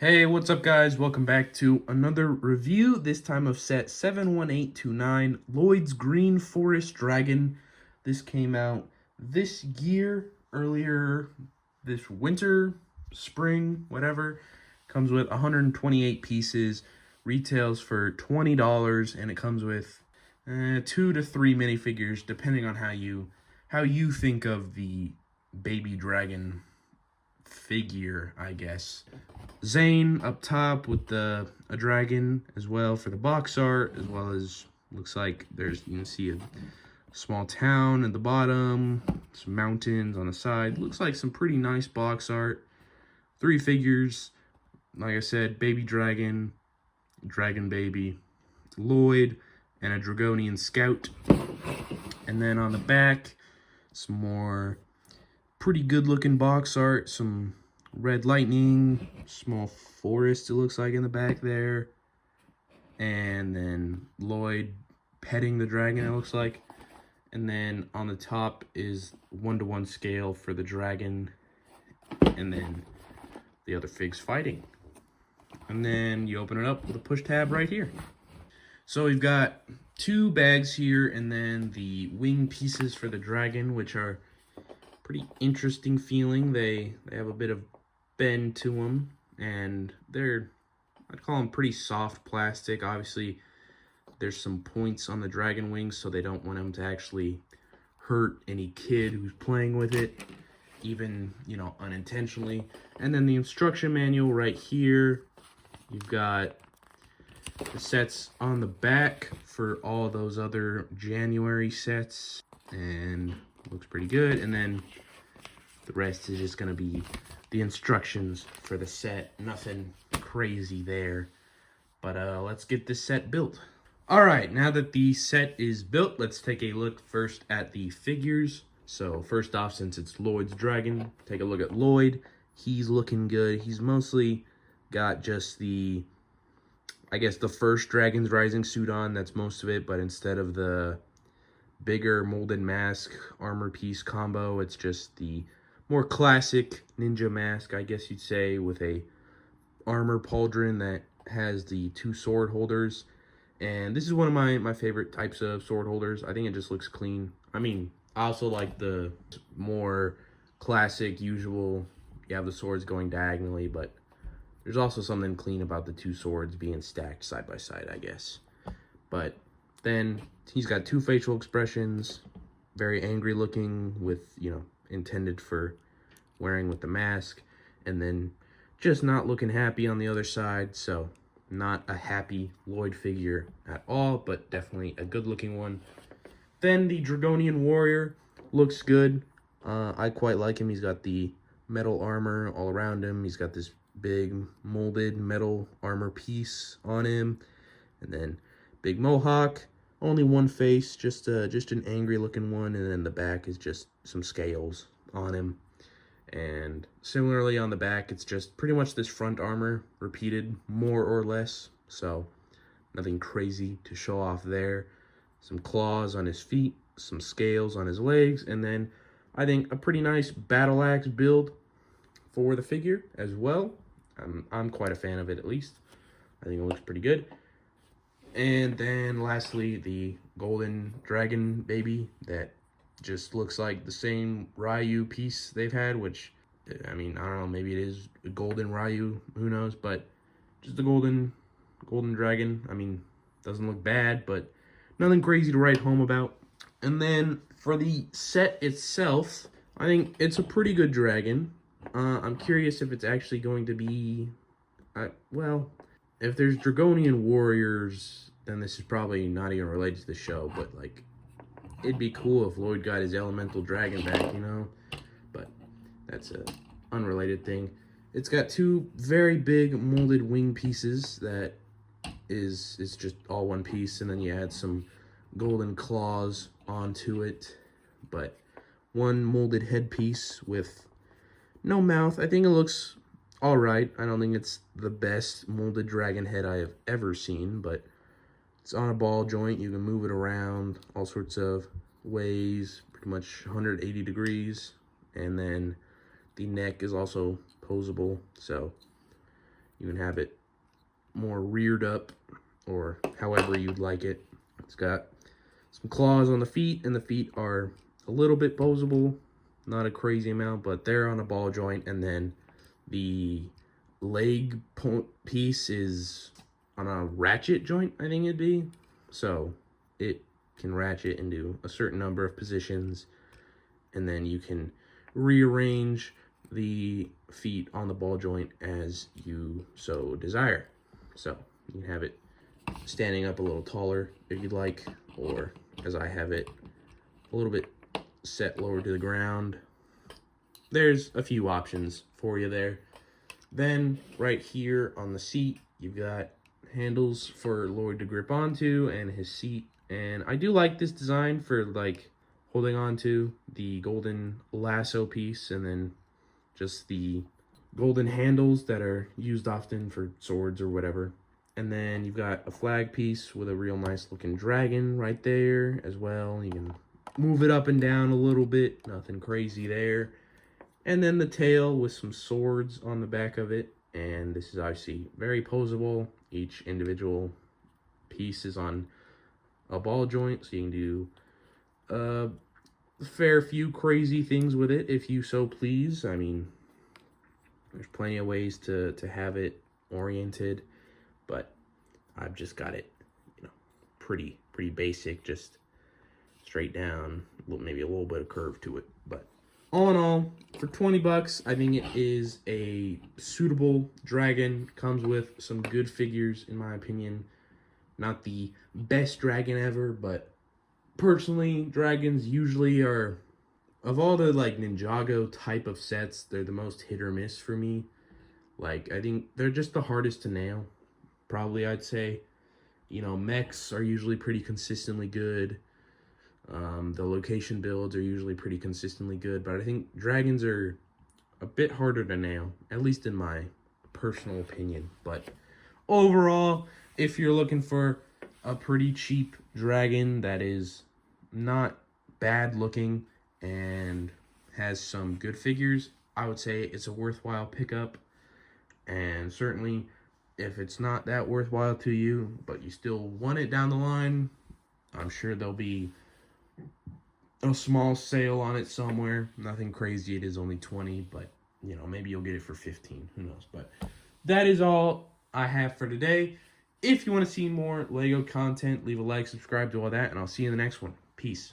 Hey, what's up, guys? Welcome back to another review, this time of set 71829, Lloyd's Green Forest Dragon. This came out this year, earlier this winter, spring, whatever. Comes with 128 pieces, retails for $20, and it comes with 2 to 3 minifigures, depending on how you think of the baby dragon figure, I guess. Zane up top with a dragon as well for the box art, as well as looks like you can see a small town at the bottom, some mountains on the side. Looks like some pretty nice box art. 3 figures, like I said, baby dragon, dragon baby, Lloyd, and a Dragonian scout. And then on the back, some more pretty good looking box art, some red lightning, small forest it looks like in the back there, and then Lloyd petting the dragon it looks like. And then on the top is 1-to-1 scale for the dragon, and then the other figs fighting. And then you open it up with a push tab right here. So we've got 2 bags here, and then the wing pieces for the dragon, which are pretty interesting feeling. They have a bit of bend to them, and I'd call them pretty soft plastic. Obviously, there's some points on the dragon wings, so they don't want them to actually hurt any kid who's playing with it, even, unintentionally. And then the instruction manual right here. You've got the sets on the back for all those other January sets, and looks pretty good. And then the rest is just going to be the instructions for the set. Nothing crazy there. But let's get this set built. Alright, now that the set is built, let's take a look first at the figures. So first off, since it's Lloyd's dragon, take a look at Lloyd. He's looking good. He's mostly got just the first Dragon's Rising suit on. That's most of it, but instead of the bigger molded mask armor piece combo, it's just the more classic ninja mask, I guess you'd say, with a armor pauldron that has the 2 sword holders. And this is one of my favorite types of sword holders. I think it just looks clean. I mean, I also like the more classic, usual, you have the swords going diagonally, but there's also something clean about the 2 swords being stacked side by side, I guess. But then he's got 2 facial expressions, very angry looking with, intended for wearing with the mask, and then just not looking happy on the other side. So not a happy Lloyd figure at all, but definitely a good looking one. Then the Dragonian warrior looks good. I quite like him. He's got the metal armor all around him. He's got this big molded metal armor piece on him, and then big mohawk. Only 1 face, just an angry looking one, and then the back is just some scales on him. And similarly on the back, it's just pretty much this front armor repeated more or less, so nothing crazy to show off there. Some claws on his feet, some scales on his legs, and then I think a pretty nice battle axe build for the figure as well. I'm quite a fan of it, at least. I think it looks pretty good. And then lastly, the golden dragon baby that just looks like the same Ryu piece they've had, which, I mean, I don't know, maybe it is a golden Ryu, who knows, but just a golden dragon. I mean, doesn't look bad, but nothing crazy to write home about. And then for the set itself, I think it's a pretty good dragon. I'm curious if it's actually going to be, well, if there's Dragonian warriors, then this is probably not even related to the show, but, like, it'd be cool if Lloyd got his elemental dragon back, But that's a unrelated thing. It's got 2 very big molded wing pieces that is just all 1 piece, and then you add some golden claws onto it. But 1 molded headpiece with no mouth. I think it looks alright. I don't think it's the best molded dragon head I have ever seen, but it's on a ball joint. You can move it around all sorts of ways, pretty much 180 degrees. And then the neck is also posable, so You can have it more reared up or however you'd like it. It's got some claws on the feet, and the feet are a little bit posable, not a crazy amount, but they're on a ball joint, and then the leg piece is on a ratchet joint, I think it'd be. So it can ratchet into a certain number of positions, and then you can rearrange the feet on the ball joint as you so desire. So you can have it standing up a little taller if you'd like, or as I have it, a little bit set lower to the ground. There's a few options for you there. Then right here on the seat, you've got handles for Lloyd to grip onto and his seat. And I do like this design for like holding onto the golden lasso piece, and then just the golden handles that are used often for swords or whatever. And then you've got a flag piece with a real nice looking dragon right there as well. You can move it up and down a little bit, nothing crazy there. And then the tail with some swords on the back of it. And this is obviously very posable. Each individual piece is on a ball joint, so you can do a fair few crazy things with it if you so please. I mean, there's plenty of ways to have it oriented, but I've just got it, you know, pretty basic, just straight down, maybe a little bit of curve to it. But all in all, for 20 bucks, I think it is a suitable dragon. Comes with some good figures, in my opinion. Not the best dragon ever, but personally, dragons usually are, of all the like Ninjago type of sets, they're the most hit or miss for me. Like, I think they're just the hardest to nail. Probably, I'd say. You know, mechs are usually pretty consistently good. The location builds are usually pretty consistently good, but I think dragons are a bit harder to nail, at least in my personal opinion. But overall, if you're looking for a pretty cheap dragon that is not bad looking and has some good figures, I would say it's a worthwhile pickup. And certainly, if it's not that worthwhile to you, but you still want it down the line, I'm sure there'll be a small sale on it somewhere. Nothing crazy. It is only 20, but you know, maybe you'll get it for 15. Who knows? But that is all I have for today. If you want to see more Lego content, leave a like, subscribe, do all that, and I'll see you in the next one. Peace.